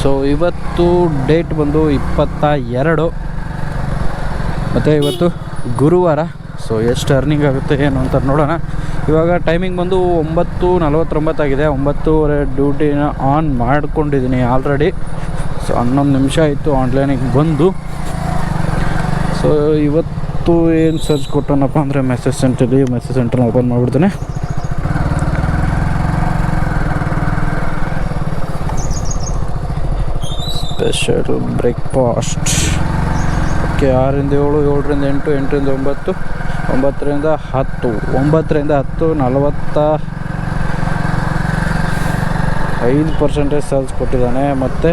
So ಇವತ್ತು date ಬಂದು 22 ಮತ್ತು ಇವತ್ತು ಗುರುವಾರ. ಸೊ ಎಷ್ಟು ಅರ್ನಿಂಗ್ ಆಗುತ್ತೆ ಏನು ಅಂತ ನೋಡೋಣ. ಇವಾಗ ಟೈಮಿಂಗ್ ಬಂದು 9:49 ಆಗಿದೆ. 9:30 ಡ್ಯೂಟಿನ ಆನ್ ಮಾಡ್ಕೊಂಡಿದ್ದೀನಿ ಆಲ್ರೆಡಿ. ಸೊ 11 ನಿಮಿಷ ಆಯಿತು ಆನ್ಲೈನಿಗೆ ಬಂದು. ಸೊ ಇವತ್ತು ಏನು ಸರ್ಚ್ ಕೊಟ್ಟನಪ್ಪ ಅಂದರೆ ಮೆಸೇಜ್ ಸೆಂಟರ್ನ ಓಪನ್ ಮಾಡಿಬಿಡ್ತೀನಿ. Special breakfast. ಓಕೆ, 6ರಿಂದ 7, 7ರಿಂದ 8, 8ರಿಂದ 9, 9ರಿಂದ 10, 9ರಿಂದ 10 45% ಸೇಲ್ಸ್ ಕೊಟ್ಟಿದ್ದಾನೆ. ಮತ್ತು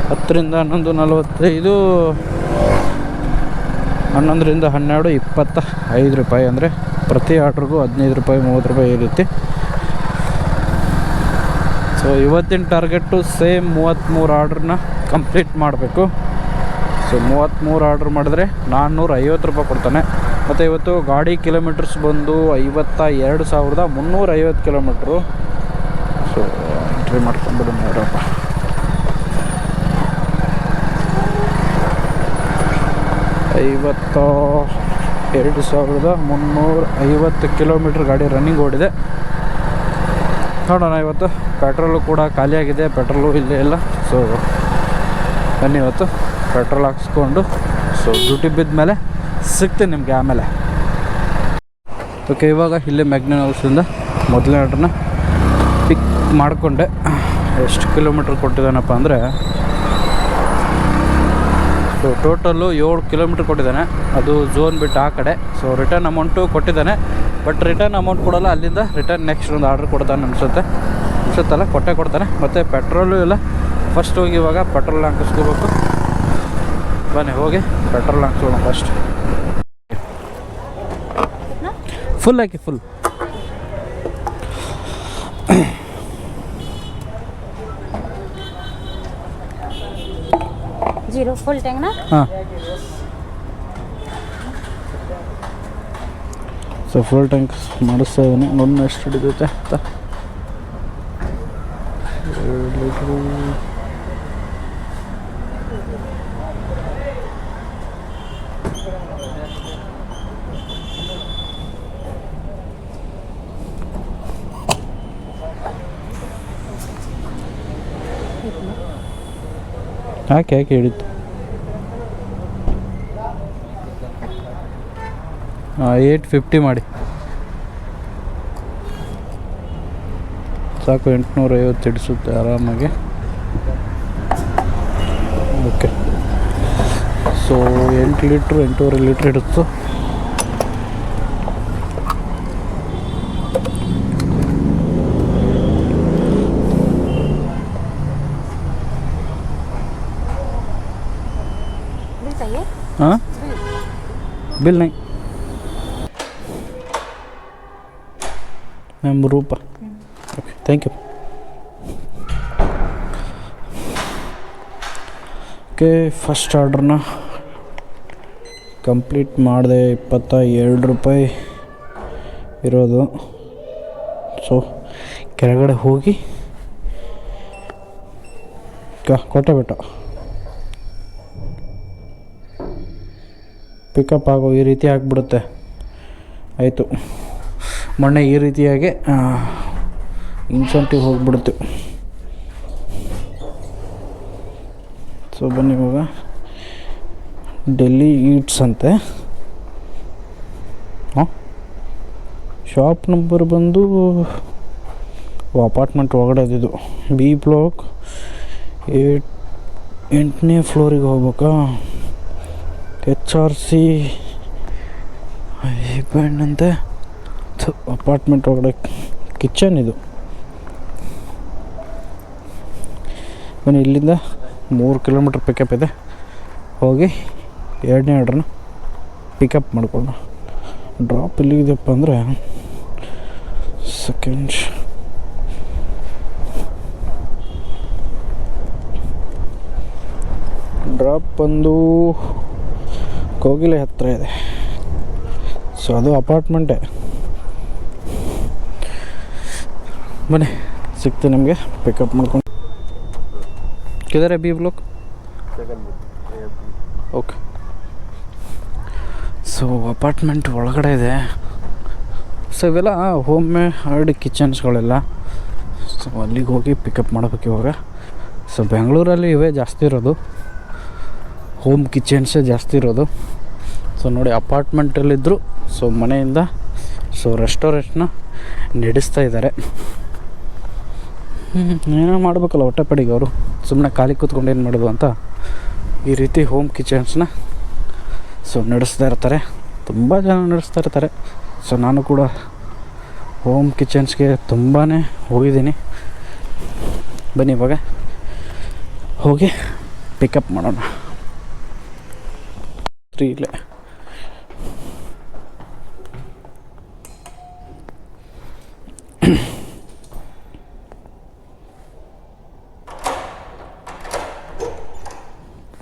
10ರಿಂದ 11, 45, 11ರಿಂದ 12, 25 ರೂಪಾಯಿ. ಅಂದರೆ ಪ್ರತಿ ಆರ್ಡ್ರಿಗೂ 15 ರೂಪಾಯಿ, 30 ರೂಪಾಯಿ ಈ ರೀತಿ. ಸೊ ಇವತ್ತಿನ ಟಾರ್ಗೆಟು ಸೇಮ್ 33 ಆರ್ಡ್ರನ್ನ ಕಂಪ್ಲೀಟ್ ಮಾಡಬೇಕು. ಸೊ 33 ಆರ್ಡ್ರ್ ಮಾಡಿದ್ರೆ 450 ರೂಪಾಯಿ ಕೊಡ್ತಾನೆ. ಮತ್ತು ಇವತ್ತು ಗಾಡಿ ಕಿಲೋಮೀಟರ್ಸ್ ಬಂದು 52,350 ಕಿಲೋಮೀಟ್ರು. ಸೊ ಎಂಟ್ರಿ ಮಾಡ್ಕೊಂಡ್ಬಿಡು ನೋಡ್ರಪ್ಪ. 52,350 ಕಿಲೋಮೀಟ್ರ್ ಗಾಡಿ ರನ್ನಿಂಗ್ ಓಡಿದೆ. ನೋಡೋಣ, ಇವತ್ತು ಪೆಟ್ರೋಲು ಕೂಡ ಖಾಲಿಯಾಗಿದೆ. ಪೆಟ್ರೋಲು ಇಲ್ಲೇ ಇಲ್ಲ. ಸೊ ಬನ್ನಿ ಇವತ್ತು ಪೆಟ್ರೋಲ್ ಹಾಕ್ಸ್ಕೊಂಡು ಸೊ ಡ್ಯೂಟಿ ಬಿದ್ದ ಮೇಲೆ ಸಿಗ್ತೀನಿ ನಿಮಗೆ ಆಮೇಲೆ. ಓಕೆ, ಇವಾಗ ಇಲ್ಲೇ ಮ್ಯಾಕ್ಡೊನಾಲ್ಡ್ಸಿಂದ ಮೊದಲನೇ ಆರ್ಡ್ರನ್ನ ಪಿಕ್ ಮಾಡಿಕೊಂಡೆ. ಎಷ್ಟು ಕಿಲೋಮೀಟ್ರ್ ಕೊಟ್ಟಿದ್ದಾನಪ್ಪ ಅಂದರೆ ಸೊ ಟೋಟಲ್ಲು 7 ಕಿಲೋಮೀಟ್ರ್ ಕೊಟ್ಟಿದ್ದಾನೆ. ಅದು ಝೋನ್ ಬಿಟ್ಟು ಆ ಕಡೆ. ಸೊ ರಿಟರ್ನ್ ಅಮೌಂಟು ಕೊಟ್ಟಿದ್ದಾನೆ. ಬಟ್ ರಿಟರ್ನ್ ಅಮೌಂಟ್ ಕೊಡೋಲ್ಲ. ಅಲ್ಲಿಂದ ರಿಟರ್ನ್ ನೆಕ್ಸ್ಟ್ ಒಂದು ಆರ್ಡ್ರ್ ಕೊಡ್ತಾನೆ ಅನಿಸುತ್ತಲ್ಲ, ಕೊಡ್ತಾನೆ. ಮತ್ತು ಪೆಟ್ರೋಲು ಇಲ್ಲ. ಫಸ್ಟ್ ಹೋಗಿ ಇವಾಗ ಪೆಟ್ರೋಲ್ ಹಾಕಿಸ್ಕೋಬೇಕು. ಬನ್ನಿ ಹೋಗಿ ಪೆಟ್ರೋಲ್ ಹಾಕ್ಸೋಣ ಫಸ್ಟ್. ಫುಲ್ ಹಾಕಿ, ಫುಲ್. जीरो फुल टैंक ना. ಹಾಂ, ಸೊ ಫುಲ್ ಟ್ಯಾಂಕ್ ಮಾಡಿಸ್ತಾ ಇದ್ದೀನಿ. ಒಂದು ಎಷ್ಟು ಹಿಡಿದೈತೆ ಅಂತ 2 ಲೀಟ್ರು. ಹಾಕಿ ಹಿಡಿತು. 850 ಮಾಡಿ ಸಾಕು. 850 ಹಿಡಿಸುತ್ತೆ ಆರಾಮಾಗಿ. ಓಕೆ, ಸೊ 8 ಲೀಟ್ರು 8.5 ಲೀಟ್ರ್ ಹಿಡಿತು. हाँ बिल नहीं ma'am, Rupa. Okay, thank you. Okay, first ಆರ್ಡ್ರನ್ನ ಕಂಪ್ಲೀಟ್ ಮಾಡಿದೆ. 22 ರೂಪಾಯಿ ಇರೋದು. ಸೊ ಕೆಳಗಡೆ ಹೋಗಿ ಕೊಟ್ಟೆ ಬಿಟ್ಟು ಪಿಕಪ್ ಆಗೋ ಈ ರೀತಿ ಆಗಿಬಿಡುತ್ತೆ. ಆಯಿತು, ಮೊನ್ನೆ ಈ ರೀತಿಯಾಗಿ ಇನ್ಸೆಂಟಿವ್ ಹೋಗಿಬಿಡ್ತು. ಸೊ ಬನ್ನಿ ಇವಾಗ ಡೆಲ್ಲಿ ಈಟ್ಸ್ ಅಂತೆ. ಹಾಂ, ಶಾಪ್ ನಂಬರ್ ಬಂದು ಅಪಾರ್ಟ್ಮೆಂಟ್ ಒಳಗಡೆ ಇದ್ದಿದ್ದು. ಬಿ ಬ್ಲಾಕ್ 8ನೇ ಫ್ಲೋರಿಗೆ ಹೋಗ್ಬೇಕಾ. HRC ಬ್ಯಾಂಡ್ ಅಂತೆ. ಅಪಾರ್ಟ್ಮೆಂಟ್ ಒಳಗಡೆ ಕಿಚನ್ ಇದು. ಬನ್ನಿ, ಇಲ್ಲಿಂದ 3 ಕಿಲೋಮೀಟ್ರ್ ಪಿಕಪ್ ಇದೆ. ಹೋಗಿ 2ನೇ ಆರ್ಡ್ರನ್ನ ಪಿಕಪ್ ಮಾಡಿಕೊಂಡು ಡ್ರಾಪ್ ಎಲ್ಲಿದೆಯಪ್ಪ ಅಂದರೆ ಸೆಕೆಂಡ್ ಡ್ರಾಪ್ ಬಂದು ಕೋಗಿಲೆ ಹತ್ತಿರ ಇದೆ. ಸೊ ಅದು ಅಪಾರ್ಟ್ಮೆಂಟೇ. ಬನ್ನಿ ಸಿಗ್ತೀನಿ ನಿಮಗೆ ಪಿಕಪ್ ಮಾಡ್ಕೊಂಡು. किधर है B block? Okay. So apartment ಒಳಗಡೆ ಇದೆ. ಸೊ ಇವೆಲ್ಲ ಹೋಮ್ ಮೇಡ್ ಕಿಚನ್ಸ್ಗಳೆಲ್ಲ. ಸೊ ಅಲ್ಲಿಗೆ ಹೋಗಿ ಪಿಕಪ್ ಮಾಡಬೇಕು ಇವಾಗ. ಸೊ ಬೆಂಗಳೂರಲ್ಲಿ ಇವೇ ಜಾಸ್ತಿ ಇರೋದು, ಹೋಮ್ ಕಿಚನ್ಸೇ ಜಾಸ್ತಿ ಇರೋದು. ಸೊ ನೋಡಿ ಅಪಾರ್ಟ್ಮೆಂಟಲ್ಲಿದ್ದರು ಸೊ ಮನೆಯಿಂದ ಸೊ ರೆಸ್ಟೋರೆಂಟ್ನ ನಡೆಸ್ತಾ ಇದ್ದಾರೆ. ಏನೋ ಮಾಡಬೇಕಲ್ಲ ಹೊಟ್ಟೆಪಾಡಿಗೆ ಅವರು, ಸುಮ್ಮನೆ ಖಾಲಿ ಕೂತ್ಕೊಂಡು ಏನು ಮಾಡೋದು ಅಂತ ಈ ರೀತಿ ಹೋಮ್ ಕಿಚನ್ಸ್ನ ಸೊ ನಡೆಸ್ತಾ ಇರ್ತಾರೆ. ತುಂಬ ಜನ ನಡೆಸ್ತಾ ಇರ್ತಾರೆ. ಸೊ ನಾನು ಕೂಡ ಹೋಮ್ ಕಿಚನ್ಸ್ಗೆ ತುಂಬಾ ಹೋಗಿದ್ದೀನಿ. ಬನ್ನಿ ಇವಾಗ ಹೋಗಿ ಪಿಕಪ್ ಮಾಡೋಣ. ಇಲ್ಲೇ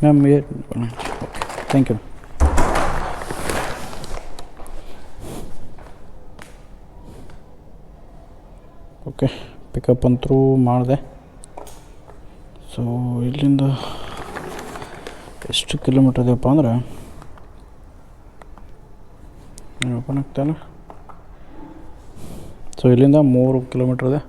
मैम ये okay thank you. Okay pickup ಅಂತೂ ಮಾಡಿದೆ. ಸೊ ಇಲ್ಲಿಂದ ಎಷ್ಟು ಕಿಲೋಮೀಟ್ರ್ ಇದೆಯಪ್ಪ ಅಂದರೆ ಓಪನ್ ಆಗ್ತಾಯಿಲ್ಲ. ಸೊ ಇಲ್ಲಿಂದ 3 ಕಿಲೋಮೀಟ್ರ್ ಇದೆ.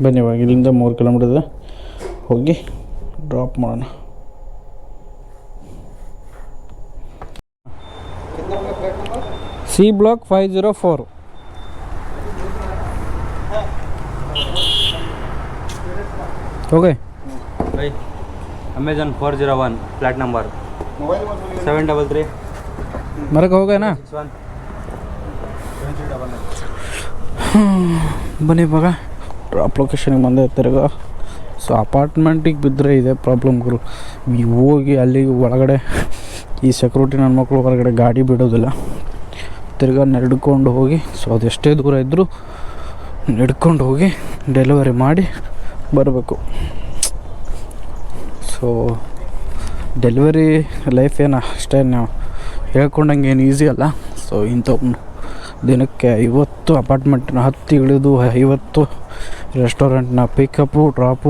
ಬನ್ನಿ ಇವಾಗ ಇಲ್ಲಿಂದ 3 ಕಿಲೋಮೀಟರ್ ಇದೆ, ಹೋಗಿ ಡ್ರಾಪ್ ಮಾಡೋಣ. C block 504. हो गए भाई अमेजन 401 फ्लैट नंबर 733 मेरे को हो गए ना. ಬನ್ನಿ ಇವಾಗ ಡ್ರಾಪ್ ಲೊಕೇಶನ್ಗೆ ಬಂದೆ ತಿರ್ಗ. ಸೊ ಅಪಾರ್ಟ್ಮೆಂಟಿಗೆ ಬಿದ್ದರೆ ಇದೆ ಪ್ರಾಬ್ಲಮ್ಗಳು. ಹೋಗಿ ಅಲ್ಲಿಗೆ ಒಳಗಡೆ ಈ ಸೆಕ್ಯೂರಿಟಿ ನನ್ನ ಮಕ್ಕಳು ಹೊರಗಡೆ ಗಾಡಿ ಬಿಡೋದಿಲ್ಲ. ತಿರ್ಗಾ ನಡ್ಕೊಂಡು ಹೋಗಿ ಸೊ ಅದೆಷ್ಟೇ ದೂರ ಇದ್ದರೂ ನಡ್ಕೊಂಡು ಹೋಗಿ ಡೆಲಿವರಿ ಮಾಡಿ ಬರಬೇಕು. ಸೊ ಡೆಲಿವರಿ ಲೈಫ್ ಏನು ಅಷ್ಟೇ ನಾವು ಹೇಳ್ಕೊಂಡಂಗೆ ಏನು ಈಸಿ ಅಲ್ಲ. ಸೊ ಇಂಥವು ದಿನಕ್ಕೆ 50 ಅಪಾರ್ಟ್ಮೆಂಟ್ನ ಹತ್ತಿ ಇಳಿದು 50 ರೆಸ್ಟೋರೆಂಟ್ನ ಪಿಕಪ್ಪು ಡ್ರಾಪು.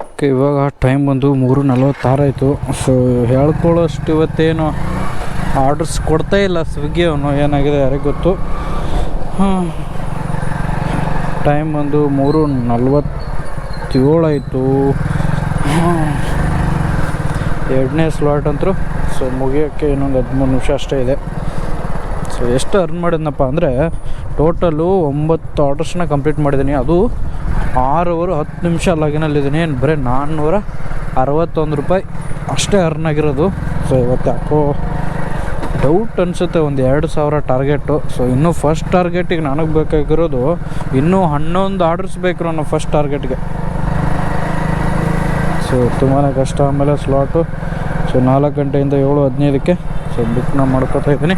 ಓಕೆ ಇವಾಗ ಟೈಮ್ ಬಂದು 3:46 ಆಯಿತು. ಸೊ ಹೇಳ್ಕೊಳ್ಳೋಷ್ಟು ಇವತ್ತೇನು ಆರ್ಡರ್ಸ್ ಕೊಡ್ತಾ ಇಲ್ಲ ಸ್ವಿಗ್ಗಿ ಅವನು, ಏನಾಗಿದೆ ಯಾರಿಗೆ ಗೊತ್ತು. ಟೈಮ್ ಬಂದು 3:47 ಆಯಿತು. 2ನೇ ಸ್ಲಾಟ್ ಅಂತೂ ಸೊ ಮುಗಿಯೋಕ್ಕೆ ಇನ್ನೊಂದು 13 ನಿಮಿಷ ಅಷ್ಟೇ ಇದೆ. ಸೊ ಎಷ್ಟು ಅರ್ನ್ ಮಾಡಿದ್ನಪ್ಪ ಅಂದರೆ ಟೋಟಲು 9 ಆರ್ಡರ್ಸ್ನ ಕಂಪ್ಲೀಟ್ ಮಾಡಿದ್ದೀನಿ. ಅದು 6 ಅವರ್ 10 ನಿಮಿಷ ಲಾಗಿನಲ್ಲಿದ್ದೀನಿ. ಬರೀ 461 ರೂಪಾಯಿ ಅಷ್ಟೇ ಅರ್ನ್ ಆಗಿರೋದು. ಸೊ ಇವತ್ತು ಯಾಕೋ ಡೌಟ್ ಅನಿಸುತ್ತೆ, ಒಂದು 2,000 ಟಾರ್ಗೆಟು. ಸೊ ಇನ್ನೂ ಫಸ್ಟ್ ಟಾರ್ಗೆಟಿಗೆ ನನಗೆ ಬೇಕಾಗಿರೋದು ಇನ್ನೂ 11 ಆರ್ಡರ್ಸ್ ಬೇಕು ನನ್ನ ಫಸ್ಟ್ ಟಾರ್ಗೆಟ್ಗೆ. ಸೊ ತುಂಬಾ ಕಷ್ಟ. ಆಮೇಲೆ ಸ್ಲಾಟು ಸೊ 4 ಗಂಟೆಯಿಂದ 7:15ಕ್ಕೆ ಸೊ ಬುಕ್ನ ಮಾಡ್ಕೋತಾ ಇದ್ದೀನಿ.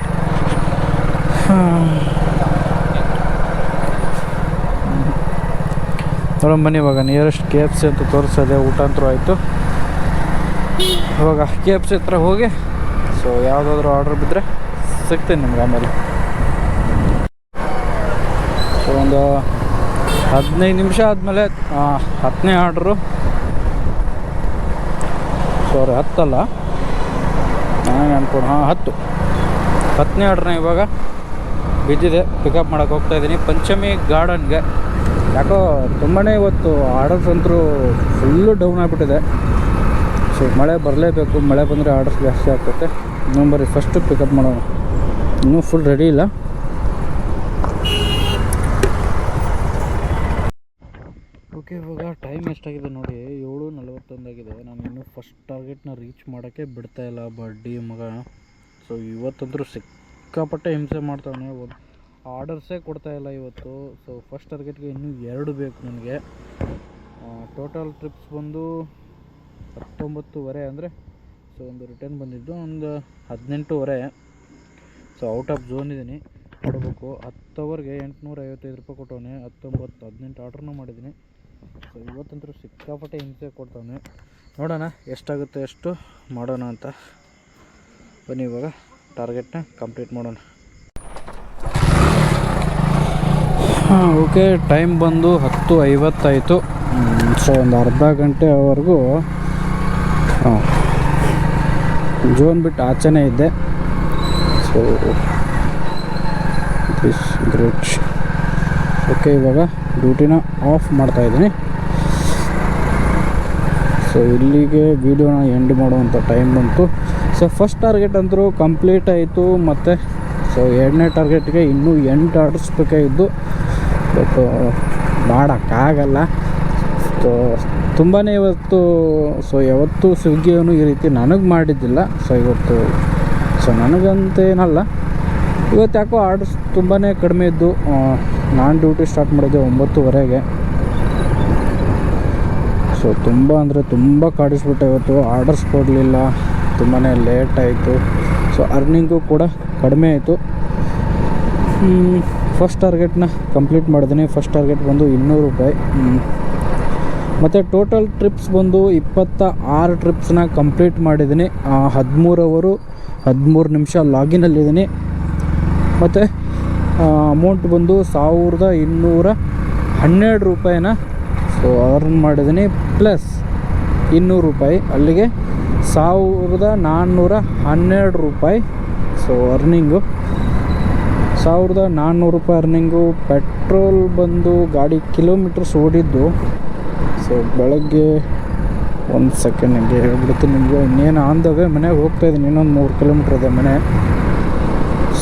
ನೋಡೋಣ ಬನ್ನಿ ಇವಾಗ ನಿಯರೆಸ್ಟ್ KFC ಅಂತ ತೋರಿಸೋದೆ. ಊಟ ಅಂತೂ ಆಯಿತು. ಇವಾಗ KFC ಹತ್ರ ಹೋಗಿ ಸೊ ಯಾವುದಾದ್ರೂ ಆರ್ಡ್ರ್ ಬಿದ್ದರೆ ಸಿಗ್ತೀನಿ ನಿಮ್ಗೆ ಆಮೇಲೆ. ಸೊ ಒಂದು 15 ನಿಮಿಷ ಆದಮೇಲೆ 10ನೇ ಆರ್ಡ್ರು, ಸಾರಿ 10 ಅಲ್ಲ, ನನಗೆ ಅನ್ಕೊಂಡು 10ನೇ ಆರ್ಡ್ರನ್ನ ಇವಾಗ ಬಿದ್ದಿದೆ. ಪಿಕಪ್ ಮಾಡೋಕ್ಕೆ ಹೋಗ್ತಾಯಿದ್ದೀನಿ ಪಂಚಮಿ ಗಾರ್ಡನ್ಗೆ. ಯಾಕೋ ತುಂಬಾ ಇವತ್ತು ಆರ್ಡರ್ಸ್ ಅಂತೂ ಫುಲ್ಲು ಡೌನ್ ಆಗಿಬಿಟ್ಟಿದೆ. ಸೊ ಮಳೆ ಬರಲೇಬೇಕು, ಮಳೆ ಬಂದರೆ ಆರ್ಡರ್ಸ್ ಜಾಸ್ತಿ ಆಗ್ತೈತೆ. ಇನ್ನೊಂಬರಿ ಫಸ್ಟು ಪಿಕಪ್ ಮಾಡೋಣ. ಇನ್ನೂ ಫುಲ್ ರೆಡಿ ಇಲ್ಲ. ಓಕೆ ಇವಾಗ ಟೈಮ್ ಎಷ್ಟಾಗಿದೆ ನೋಡಿ, 7:41 ಆಗಿದೆ. ನಾನು ಇನ್ನೂ ಫಸ್ಟ್ ಟಾರ್ಗೆಟ್ನ ರೀಚ್ ಮಾಡೋಕ್ಕೆ ಬಿಡ್ತಾಯಿಲ್ಲ ಬಡ್ಡಿ ಮಗ. ಸೊ ಇವತ್ತಂದ್ರೂ ಸಿಕ್ಕಾಪಟ್ಟೆ ಹಿಂಸೆ ಮಾಡ್ತಾವನೆ, ಆರ್ಡರ್ಸೇ ಕೊಡ್ತಾಯಿಲ್ಲ ಇವತ್ತು. ಸೊ ಫಸ್ಟ್ ಟಾರ್ಗೆಟ್ಗೆ ಇನ್ನೂ 2 ಬೇಕು ನನಗೆ. ಟೋಟಲ್ ಟ್ರಿಪ್ಸ್ ಬಂದು 19:30 ಅಂದರೆ ಸೊ ಒಂದು ರಿಟರ್ನ್ ಬಂದಿದ್ದು ಒಂದು 18:30. ಸೊ ಔಟ್ ಆಫ್ ಝೋನ್ ಇದ್ದೀನಿ, ನೋಡಬೇಕು. 10 ಅವರ್ಗೆ 855 ರೂಪಾಯಿ ಕೊಟ್ಟವನೆ. 19-18 ಆರ್ಡ್ರನ್ನೂ ಮಾಡಿದ್ದೀನಿ. ಸೊ ಇವತ್ತಂತೂ ಸಿಕ್ಕಾಪಟ್ಟೆ ಹಿಂಸೆ ಕೊಡ್ತಾನೆ. ನೋಡೋಣ ಎಷ್ಟಾಗುತ್ತೆ ಎಷ್ಟು ಮಾಡೋಣ ಅಂತ. ಬನ್ನಿ ಇವಾಗ ಟಾರ್ಗೆಟ್ನ ಕಂಪ್ಲೀಟ್ ಮಾಡೋಣ. ಓಕೆ, ಟೈಮ್ ಬಂದು 10:50 ಆಯಿತು. ಸೊ ಒಂದು ಅರ್ಧ ಗಂಟೆವರೆಗೂ ಜೋನ್ ಬಿಟ್ಟು ಆಚೆನೇ ಇದ್ದೆ. So this great. ಓಕೆ, ಇವಾಗ ಡ್ಯೂಟಿನ ಆಫ್ ಮಾಡ್ತಾಯಿದ್ದೀನಿ. ಸೊ ಇಲ್ಲಿಗೆ ವೀಡಿಯೋನ ಎಂಡ್ ಮಾಡುವಂಥ ಟೈಮ್ ಬಂತು. ಸೊ ಫಸ್ಟ್ ಟಾರ್ಗೆಟ್ ಅಂತೂ ಕಂಪ್ಲೀಟ್ ಆಯಿತು. ಮತ್ತು ಸೊ 2ನೇ ಟಾರ್ಗೆಟ್ಗೆ ಇನ್ನೂ 8 ಆರ್ಡರ್ಸ್ ಬೇಕಾಗಿದ್ದು, ಬಟ್ ಮಾಡೋಕ್ಕಾಗಲ್ಲ. ಸೊ ತುಂಬಾ ಇವತ್ತು ಸೊ ಯಾವತ್ತೂ ಸ್ವಿಗ್ಗಿಯವನು ಈ ರೀತಿ ನನಗೆ ಮಾಡಿದ್ದಿಲ್ಲ. ಸೊ ಇವತ್ತು ಸೊ ನನಗಂತೇನಲ್ಲ, ಇವತ್ತು ಯಾಕೋ ಆರ್ಡರ್ಸ್ ತುಂಬಾ ಕಡಿಮೆ ಇದ್ದು. ನಾನು ಡ್ಯೂಟಿ ಸ್ಟಾರ್ಟ್ ಮಾಡಿದ್ದೆ 9:30ಗೆ. ಸೊ ತುಂಬ ಅಂದರೆ ತುಂಬ ಕಾಡಿಸ್ಬಿಟ್ಟೆ ಇವತ್ತು. ಆರ್ಡರ್ಸ್ ಕೊಡಲಿಲ್ಲ, ತುಂಬಾ ಲೇಟ್ ಆಯಿತು. ಸೊ ಅರ್ನಿಂಗು ಕೂಡ ಕಡಿಮೆ ಆಯಿತು. ಫಸ್ಟ್ ಟಾರ್ಗೆಟ್ನ ಕಂಪ್ಲೀಟ್ ಮಾಡಿದ್ದೀನಿ. ಫಸ್ಟ್ ಟಾರ್ಗೆಟ್ ಬಂದು 200 ರೂಪಾಯಿ. ಮತ್ತು ಟೋಟಲ್ ಟ್ರಿಪ್ಸ್ ಬಂದು 26 ಟ್ರಿಪ್ಸ್ನ ಕಂಪ್ಲೀಟ್ ಮಾಡಿದ್ದೀನಿ. 13 ಅವರು 13 ನಿಮಿಷ ಲಾಗಿನಲ್ಲಿದ್ದೀನಿ. ಮತ್ತು ಅಮೌಂಟ್ ಬಂದು 1212 ರೂಪಾಯಿನ ಸೊ ಅರ್ನ್ ಮಾಡಿದ್ದೀನಿ. ಪ್ಲಸ್ 200 ರೂಪಾಯಿ, ಅಲ್ಲಿಗೆ 1412 ರೂಪಾಯಿ ಸೊ ಅರ್ನಿಂಗು. 1400 ರೂಪಾಯಿ ಅರ್ನಿಂಗು. ಪೆಟ್ರೋಲ್ ಬಂದು ಗಾಡಿ ಕಿಲೋಮೀಟರ್ಸ್ ಓಡಿದ್ದು. ಸೊ ಬೆಳಗ್ಗೆ ಒಂದು ಸೆಕೆಂಡ್ ಹಂಗೆ ಹೇಳ್ಬಿಡ್ತೀನಿ ನಿಮಗೆ. ಇನ್ನೇನು ಆನ್ ದ ವೇ ಮನೆಗೆ ಹೋಗ್ತಾಯಿದ್ದೀನಿ. ಇನ್ನೊಂದು 3 ಕಿಲೋಮೀಟ್ರ್ ಇದೆ ಮನೆ.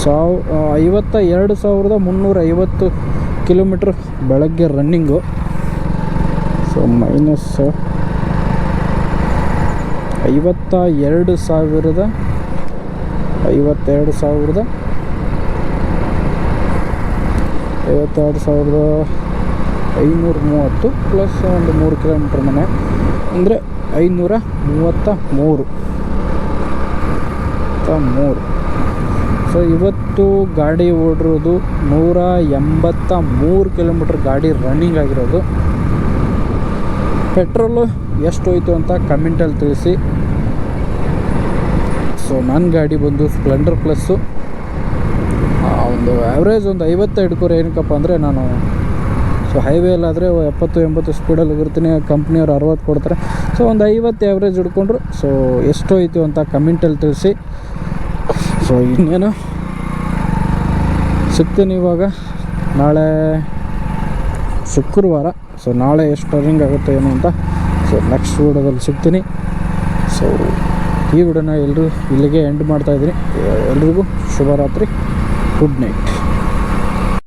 52,350 ಕಿಲೋಮೀಟ್ರ್ ಬೆಳಗ್ಗೆ ರನ್ನಿಂಗು. ಸೊ ಮೈನಸ್ 52,530 ಪ್ಲಸ್ ಒಂದು 3 ಕಿಲೋಮೀಟ್ರ್ ಮನೆ, ಅಂದರೆ 533. ಸೊ ಇವತ್ತು ಗಾಡಿ ಓಡಿರೋದು 183 ಕಿಲೋಮೀಟ್ರ್ ಗಾಡಿ ರನ್ನಿಂಗ್ ಆಗಿರೋದು. ಪೆಟ್ರೋಲು ಎಷ್ಟು ಹೋಯ್ತು ಅಂತ ಕಮೆಂಟಲ್ಲಿ ತಿಳಿಸಿ. ಸೊ ನನ್ನ ಗಾಡಿ ಬಂದು ಸ್ಪ್ಲೆಂಡರ್ ಪ್ಲಸ್ಸು. ಒಂದು ಆ್ಯಾವ್ರೇಜ್ ಒಂದು 50 ಹಿಡ್ಕೋರು. ಏನಕ್ಕಪ್ಪ ಅಂದರೆ ನಾನು ಸೊ ಹೈವೇಲಾದರೆ 70-80 ಸ್ಪೀಡಲ್ಲಿ ಹೋಗಿರ್ತೀನಿ. ಕಂಪ್ನಿಯವ್ರು 60 ಕೊಡ್ತಾರೆ. ಸೊ ಒಂದು 50 ಆ್ಯಾವ್ರೇಜ್ ಹಿಡ್ಕೊಂಡ್ರು. ಸೊ ಎಷ್ಟು ಹೋಯ್ತು ಅಂತ ಕಮೆಂಟಲ್ಲಿ ತಿಳಿಸಿ. ಸೊ ಇನ್ನೇನು ಸಿಗ್ತೀನಿ ಇವಾಗ. ನಾಳೆ ಶುಕ್ರವಾರ. ಸೊ ನಾಳೆ ಎಷ್ಟು ಅರ್ನಿಂಗ್ ಆಗುತ್ತೆ ಏನು ಅಂತ ಸೊ ನೆಕ್ಸ್ಟ್ ವೀಡಿಯೋದಲ್ಲಿ ಸಿಗ್ತೀನಿ. ಸೊ ಈ ವಿಡಿಯೋನ ಎಲ್ಲರೂ ಇಲ್ಲಿಗೆ ಎಂಡ್ ಮಾಡ್ತಾಯಿದ್ದೀನಿ. ಎಲ್ರಿಗೂ ಶುಭರಾತ್ರಿ, ಗುಡ್ ನೈಟ್.